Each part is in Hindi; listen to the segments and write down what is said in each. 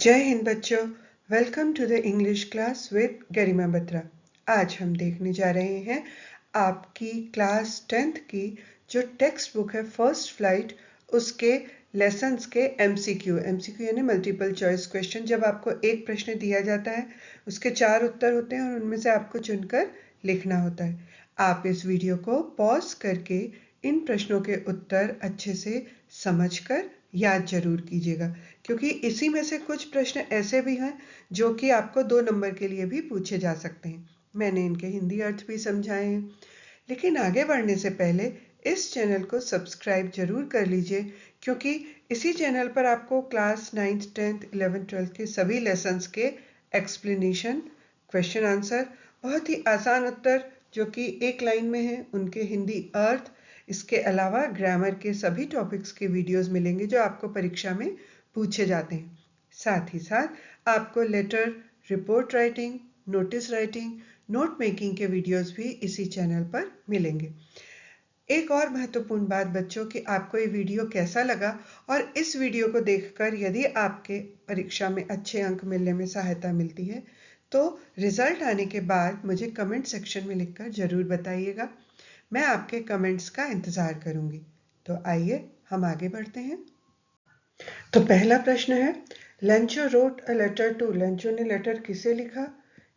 जय हिंद बच्चों, welcome to the English class with Garima Batra. आज हम देखने जा रहे हैं आपकी क्लास 10th की जो टेक्स्ट बुक है फर्स्ट फ्लाइट, उसके लेसन्स के एमसीक्यू यानी मल्टीपल चॉइस क्वेश्चन। जब आपको एक प्रश्न दिया जाता है, उसके 4 उत्तर होते हैं और उनमें से आपको चुनकर लिखना होता है। आप इस वीडियो को पॉज करके इन प्रश्नों के उत्तर अच्छे से समझकर याद जरूर कीजिएगा, क्योंकि इसी में से कुछ प्रश्न ऐसे भी हैं जो कि आपको 2 नंबर के लिए भी पूछे जा सकते हैं। मैंने इनके हिंदी अर्थ भी समझाए हैं। लेकिन आगे बढ़ने से पहले इस चैनल को सब्सक्राइब जरूर कर लीजिए, क्योंकि इसी चैनल पर आपको class 9th 10th 11th 12th के सभी लेसन्स के एक्सप्लेनेशन, क्वेश्चन आंसर, बहुत ही आसान उत्तर जो कि एक लाइन में है, उनके हिंदी अर्थ, इसके अलावा ग्रामर के सभी टॉपिक्स के वीडियोस मिलेंगे जो आपको परीक्षा में पूछे जाते हैं। साथ ही साथ आपको letter, report writing, notice writing, note making के वीडियोस भी इसी चैनल पर मिलेंगे। एक और महत्वपूर्ण बात बच्चों, कि आपको ये वीडियो कैसा लगा, और इस वीडियो को देखकर यदि आपके परीक्षा में अच्छे अंक मिलने में सहायता मिलती है तो रिजल्ट आने के बाद मुझे कमेंट सेक्शन में लिखकर जरूर बताइएगा। मैं आपके कमेंट्स का इंतजार करूंगी। तो आइए हम आगे बढ़ते हैं। तो पहला प्रश्न है, Lencho wrote a letter to. Lencho ने लेटर किसे लिखा?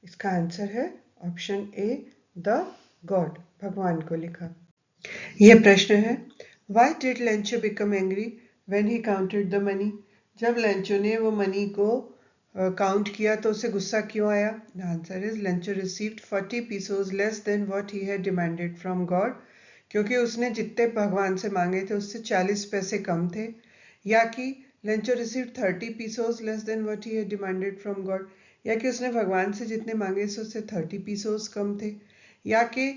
इसका आंसर है ऑप्शन ए, द गॉड, भगवान को लिखा। यह प्रश्न है, why did Lencho become angry when he counted the money. जब लेंचो ने वो मनी को काउंट किया तो उसे गुस्सा क्यों आया? The answer is Lencho received 40 pesos less than what he had demanded from God. क्योंकि उसने जितने भगवान से मांगे थे उससे 40 पैसे कम थे। या कि Lencho received 30 pesos less than what he had demanded from God, या कि उसने भगवान से जितने मांगे थे उससे 30 pesos कम थे। या कि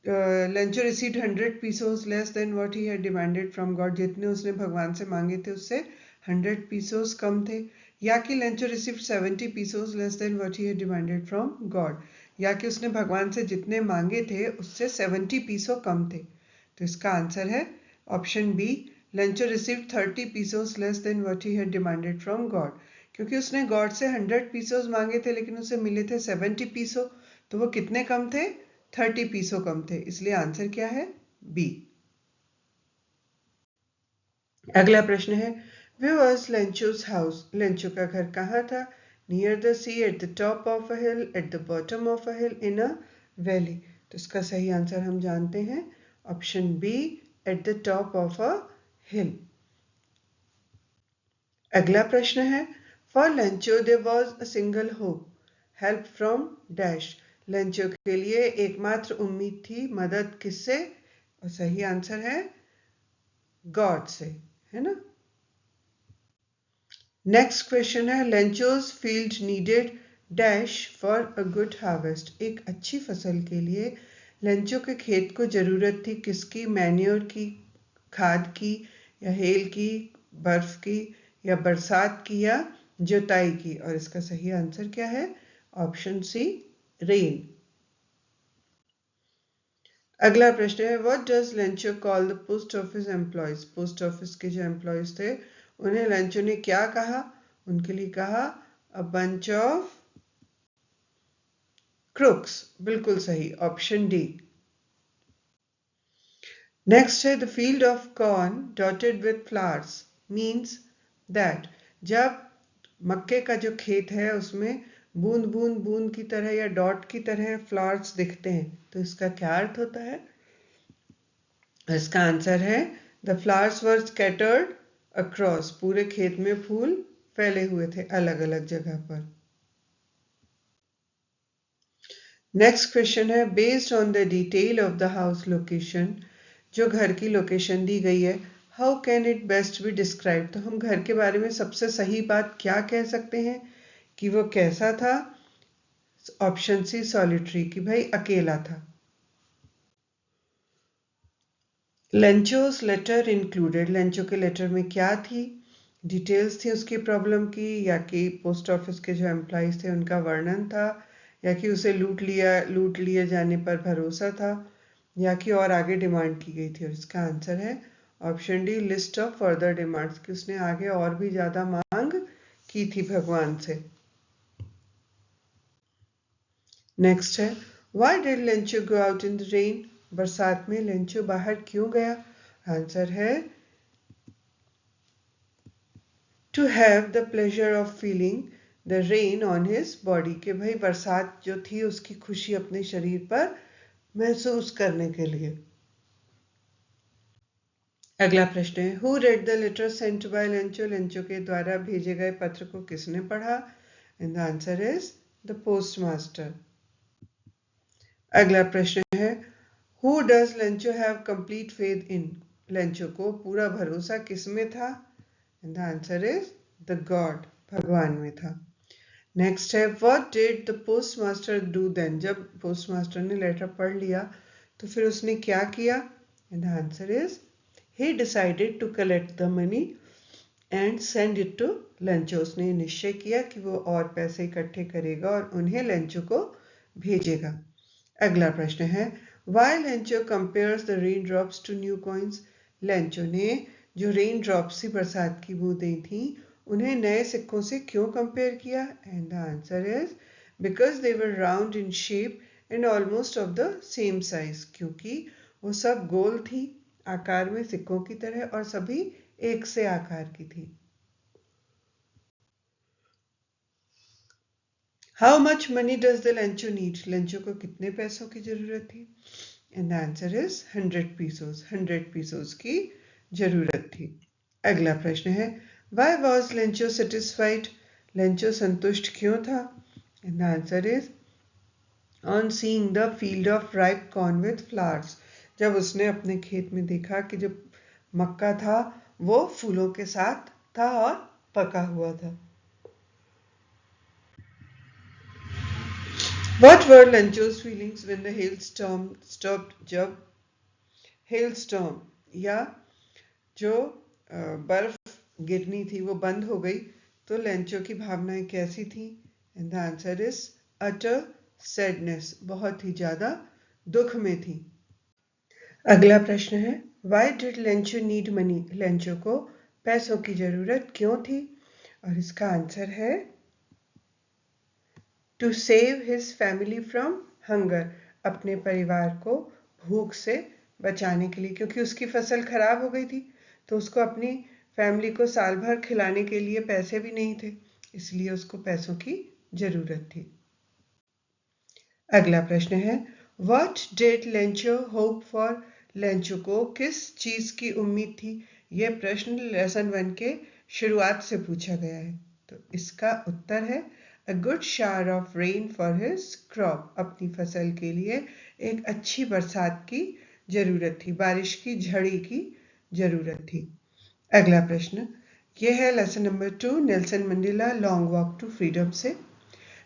Lencho received 100 pesos less than what he had demanded from God, जितने उसने भगवान से मांगे थे उससे 100 pesos कम थे। या कि Lencho received 70 pesos less than what he had demanded from God, या कि उसने भगवान से जितने मांगे थे उससे 70 pesos कम थे। तो इसका आंसर है option B, Lencho received 30 pesos less than what he had demanded from God. क्योंकि उसने गॉड से 100 pesos मांगे थे लेकिन उसे मिले थे 70 pesos, तो वो कितने कम थे? 30 pesos कम थे। इसलिए आंसर क्या है? बी। अगला प्रश्न है, Where was Lencho's house? Lencho का घर कहाँ था? Near the sea, at the top of a hill, at the bottom of a hill, in a valley. तो इसका सही आंसर हम जानते हैं, option B, at the top of a hill. अगला प्रश्न है, for Lencho there was a single hope, help from dash. Lencho के लिए एकमात्र उम्मीद थी, मदद किससे? और सही आंसर है गॉड से, है ना। नेक्स्ट क्वेश्चन है, Lencho's field needed dash for a good harvest. एक अच्छी फसल के लिए लेंचो के खेत को जरूरत थी किसकी? मैन्योर की, खाद की, या हेल की, बर्फ की, या बरसात की, या जुताई की। और इसका सही आंसर क्या है? Option C, rain. अगला प्रश्न है, what does Lencho call the post office employees. Post office के जो एम्प्लॉयज थे उन्हें लेंचो ने क्या कहा? उनके लिए कहा अ बंच ऑफ क्रुक्स। बिल्कुल सही, ऑप्शन डी। नेक्स्ट है, the field of corn dotted with flowers means that. जब मक्के का जो खेत है उसमें बूंद बूंद बूंद की तरह या डॉट की तरह फ्लावर्स दिखते हैं, तो इसका क्या अर्थ होता है? इसका आंसर है, the flowers were scattered across. पूरे खेत में फूल फैले हुए थे अलग अलग जगह पर। नेक्स्ट क्वेश्चन है, based on the detail of the house location. जो घर की लोकेशन दी गई है, how can it best be describe. तो हम घर के बारे में सबसे सही बात क्या कह सकते हैं कि वो कैसा था? ऑप्शन सी, सॉलिटरी, कि भाई अकेला था। लेंचोस लेटर इंक्लूडेड। लेंचो के लेटर में क्या थी? डिटेल्स थी उसकी प्रॉब्लम की, या कि पोस्ट ऑफिस के जो एम्प्लॉयज थे उनका वर्णन था, या कि उसे लूट लिए जाने पर भरोसा था, या कि और आगे डिमांड की गई थी। और इसका आंसर है option D, list of further demands, कि उसने आगे और भी ज़्यादा मांग की थी भगवान से। नेक्स्ट है, why did Lencho go out in the rain? बरसात में लेंचो बाहर क्यों गया? आंसर है to have the pleasure of feeling the rain on his body, कि भाई बरसात जो थी उसकी खुशी अपने शरीर पर महसूस करने के लिए। अगला प्रश्न है, who read the letter sent by Lencho? Lencho के द्वारा भेजे गए पत्र को किसने पढ़ा? And the answer is the post master. अगला प्रश्न है, who does Lencho have complete faith in? Lencho को पूरा भरोसा किस में था? And the answer is the God, भगवान में था। नेक्स्ट है, what did the post master do then? जब पोस्ट मास्टर ने लेटर पढ़ लिया तो फिर उसने क्या किया? And the answer is he decided to collect the money and send it to Lencho. उसने निश्चय किया कि वो और पैसे इकट्ठे करेगा और उन्हें लेंचो को भेजेगा। अगला प्रश्न है, why Lencho compares the raindrops to new coins? Lencho ने जो रेन ड्रॉप्स थी, बरसात की बूंदें थी, उन्हें नए सिक्कों से क्यों कंपेयर किया? And the answer is because they were round in shape and almost of the same size, क्योंकि वो सब गोल थी आकार में सिक्कों की तरह और सभी एक से आकार की थी। How much money does the Lencho need? Lencho को कितने पैसों की जरूरत थी? And the answer is 100 pesos. 100 pesos की जरूरत थी। अगला प्रश्न है, why was Lencho satisfied? Lencho संतुष्ट क्यों था? And the answer is on seeing the field of ripe corn with flowers. जब उसने अपने खेत में देखा कि जो मक्का था वो फूलों के साथ था और पका हुआ था। What were Lencho's feelings when the hailstorm stopped? जब hailstorm या जो बर्फ गिरनी थी वो बंद हो गई तो लेंचो की भावनाएं कैसी थी? And the answer is utter sadness, बहुत ही ज्यादा दुख में थी। अगला प्रश्न है, why did Lencho need money? Lencho को पैसों की जरूरत क्यों थी? और इसका आंसर है to save his family from hunger, अपने परिवार को भूख से बचाने के लिए, क्योंकि उसकी फसल खराब हो गई थी तो उसको अपनी फैमिली को साल भर खिलाने के लिए पैसे भी नहीं थे, इसलिए उसको पैसों की जरूरत थी। अगला प्रश्न है, what did Lencho hope for? Lencho को किस चीज की उम्मीद थी? यह प्रश्न लेसन 1 के शुरुआत से पूछा गया है, तो इसका उत्तर है a good shower of rain for his crop. अपनी फसल के लिए एक अच्छी बरसात की जरूरत थी, बारिश की झड़ी की जरूरत थी। अगला प्रश्न, यह है lesson number 2 Nelson Mandela long walk to freedom से।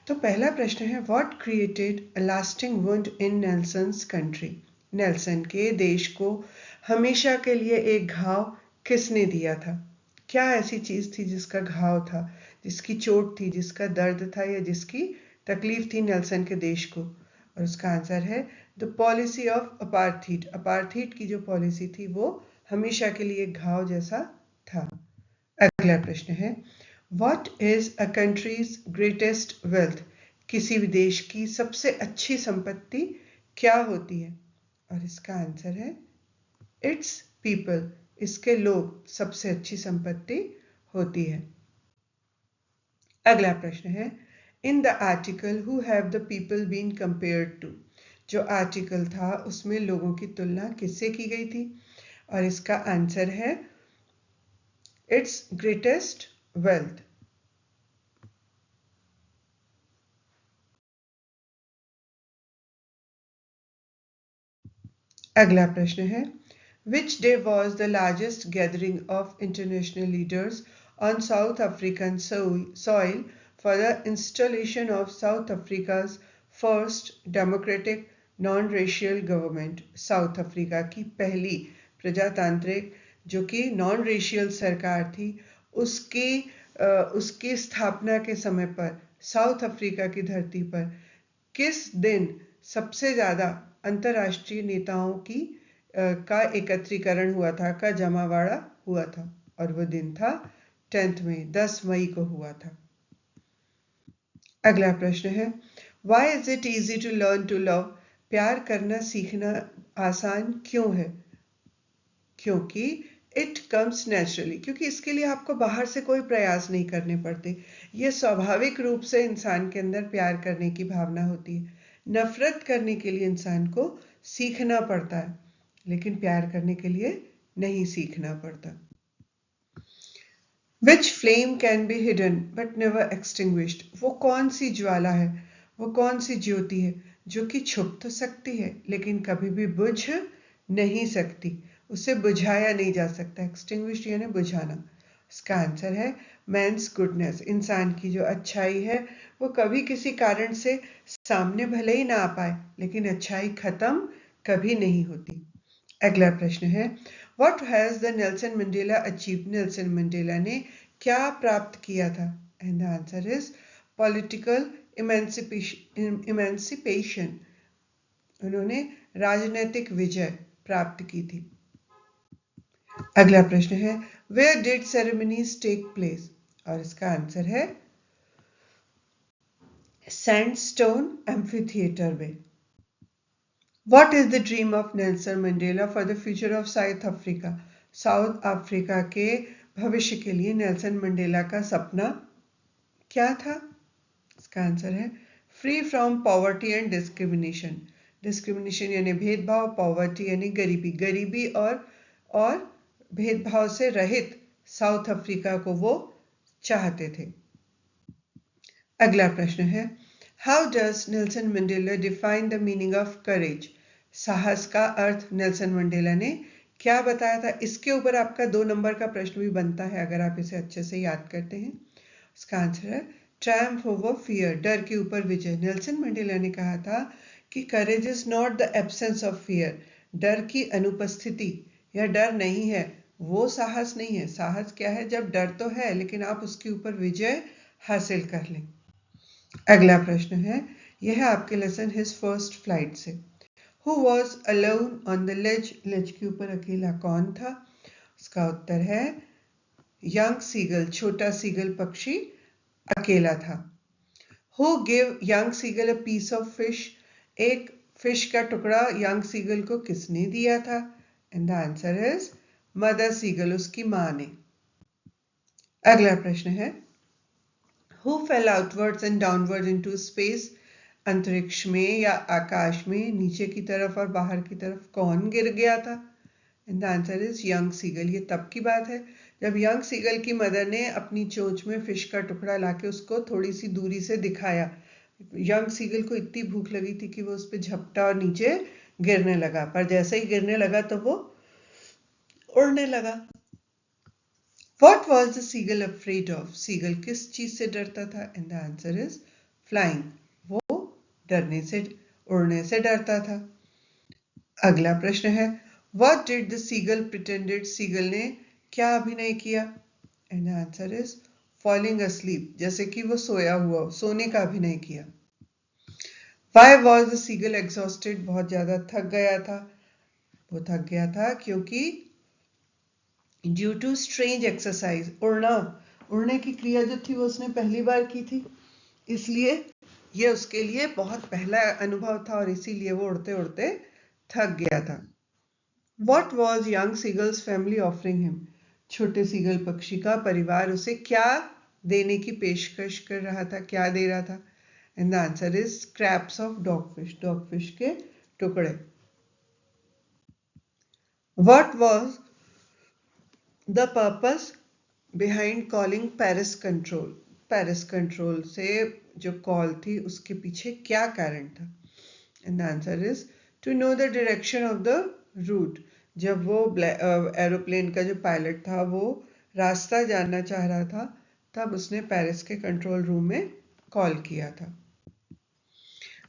तो पहला प्रश्न है, what created a lasting wound in Nelson's country? Nelson के देश को हमेशा के लिए एक घाव किसने दिया था? क्या ऐसी चीज थी जिसका घाव था, जिसकी चोट थी, जिसका दर्द था या जिसकी तकलीफ थी नेल्सन के देश को? और उसका आंसर है the policy of apartheid. Apartheid की जो पॉलिसी थी वो हमेशा के लिए घाव जैसा था। अगला प्रश्न है, What is a country's greatest wealth? किसी भी देश की सबसे अच्छी संपत्ति क्या होती है? और इसका आंसर है Its people, इसके लोग सबसे अच्छी संपत्ति होती है। अगला प्रश्न है, In the article who have the people been compared to? जो आर्टिकल था उसमें लोगों की तुलना किससे की गई थी? और इसका आंसर है Its greatest wealth। अगला प्रश्न है, Which day was the largest gathering of international leaders on South African soil for the installation of South Africa's first democratic non-racial government? South Africa की पहली प्रजातांत्रिक जो कि नॉन रेशियल सरकार थी उसकी स्थापना के समय पर साउथ अफ्रीका की धरती पर किस दिन सबसे ज्यादा अंतर्राष्ट्रीय नेताओं की का एकत्रीकरण हुआ था, का जमावाड़ा हुआ था? और वो दिन था 10th में 10 मई को हुआ था। अगला प्रश्न है, why is it easy to learn to love? प्यार करना सीखना आसान क्यों है? क्योंकि इट कम्स नेचुरली, क्योंकि इसके लिए आपको बाहर से कोई प्रयास नहीं करने पड़ते। ये स्वाभाविक रूप से इंसान के अंदर प्यार करने की भावना होती है। नफरत करने के लिए इंसान को सीखना पड़ता है, लेकिन प्यार करने के लिए नहीं सीखना पड़ता। Which flame can be hidden but never extinguished? वो कौन सी ज्वाला है, वो कौन सी ज्योति है जो कि छुप तो सकती है लेकिन कभी भी बुझ नहीं सकती, उसे बुझाया नहीं जा सकता। एक्सटिंग्विश यानी बुझाना। इसका आंसर है मैंस गुडनेस। इंसान की जो अच्छाई है वो कभी किसी कारण से सामने भले ही ना आ पाए, लेकिन अच्छाई खत्म कभी नहीं होती। अगला प्रश्न है, what has the Nelson Mandela achieve? Nelson Mandela ने क्या प्राप्त किया था? And the answer is political emancipation. उन्होंने राजनीतिक विजय प्राप्त की थी। अगला प्रश्न है, where did ceremonies take place? और इसका आंसर है सैंडस्टोन एम्फीथिएटर में। What is the dream of Nelson Mandela for the future of South Africa? South Africa के भविष्य के लिए नेल्सन मंडेला का सपना क्या था? इसका आंसर है free from poverty and discrimination. Discrimination यानी भेदभाव, पॉवर्टी यानी गरीबी, गरीबी और भेदभाव से रहित साउथ अफ्रीका को वो चाहते थे। अगला प्रश्न है, how does Nelson Mandela define the meaning of courage? साहस का अर्थ नेल्सन मंडेला ने क्या बताया था? इसके ऊपर आपका 2 नंबर का प्रश्न भी बनता है अगर आप इसे अच्छे से याद करते हैं। इसका आंसर है ट्रायम्फ ओवर फियर, डर के ऊपर विजय। नेल्सन मंडेला ने कहा था कि courage is not the absence of fear, डर की अनुपस्थिति या डर नहीं है वो साहस नहीं है। साहस क्या है? जब डर तो है लेकिन आप उसके ऊपर विजय हासिल कर लें। अगला प्रश्न है, यह है आपके लेसन हिज फर्स्ट फ्लाइट से। Who was alone on the ledge? लेज के ऊपर अकेला कौन था? इसका उत्तर है यंग सीगल, छोटा सीगल पक्षी अकेला था। Who gave young seagull a piece of fish? एक फिश का टुकड़ा यंग सीगल को किसने दिया था? And the answer is mother seagull, उसकी मां ने। अगला प्रश्न है, Who fell outwards and downwards into space? अंतरिक्ष में या आकाश में नीचे की तरफ और बाहर की तरफ कौन गिर गया था? And the answer is young seagull. ये तब की बात है जब यंग सीगल की मदर ने अपनी चोंच में फिश का टुकड़ा लाके उसको थोड़ी सी दूरी से दिखाया। यंग सीगल को इतनी भूख लगी थी कि वो उस पर झपटा और नीचे गिरने लगा, पर जैसे ही गिरने लगा तो वो उड़ने लगा। What was the seagull afraid of? Seagull किस चीज से डरता था? And the answer is flying. वो डरने से, उड़ने से डरता था। अगला प्रश्न है, What did the seagull pretended? सीगल ने क्या अभिनय किया? And the answer is falling asleep, जैसे कि वो सोया हुआ, सोने का अभिनय किया। Why was the seagull exhausted? बहुत ज्यादा थक गया था। वो थक गया था क्योंकि ड्यू टू स्ट्रेंज एक्सरसाइज, उड़ने की क्रिया जो थी वो उसने पहली बार की थी, इसलिए ये उसके लिए बहुत पहला अनुभव था और इसीलिए वो उड़ते उड़ते थक गया था। What was young seagull's family offering him? छोटे सीगल पक्षी का परिवार उसे क्या देने की पेशकश कर रहा था, क्या दे रहा था? And the answer is scraps of dogfish, dogfish के टुकड़े। What was the purpose behind calling Paris control? Paris control से जो कॉल थी उसके पीछे क्या कारण था? And the answer is to know the direction of the route. जब वो एरोप्लेन का जो पायलट था वो रास्ता जानना चाह रहा था तब उसने पेरिस के कंट्रोल रूम में कॉल किया था।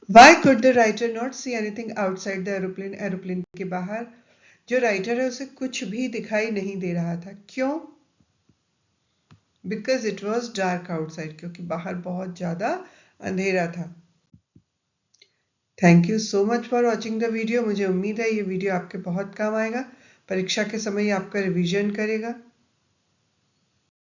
Why could the writer not see anything outside the aeroplane? Aeroplane के बाहर जो राइटर है उसे कुछ भी दिखाई नहीं दे रहा था, क्यों? Because it was dark outside, क्योंकि बाहर बहुत ज्यादा अंधेरा था। Thank you so much for watching the video. मुझे उम्मीद है ये वीडियो आपके बहुत काम आएगा। परीक्षा के समय आपका रिवीजन करेगा।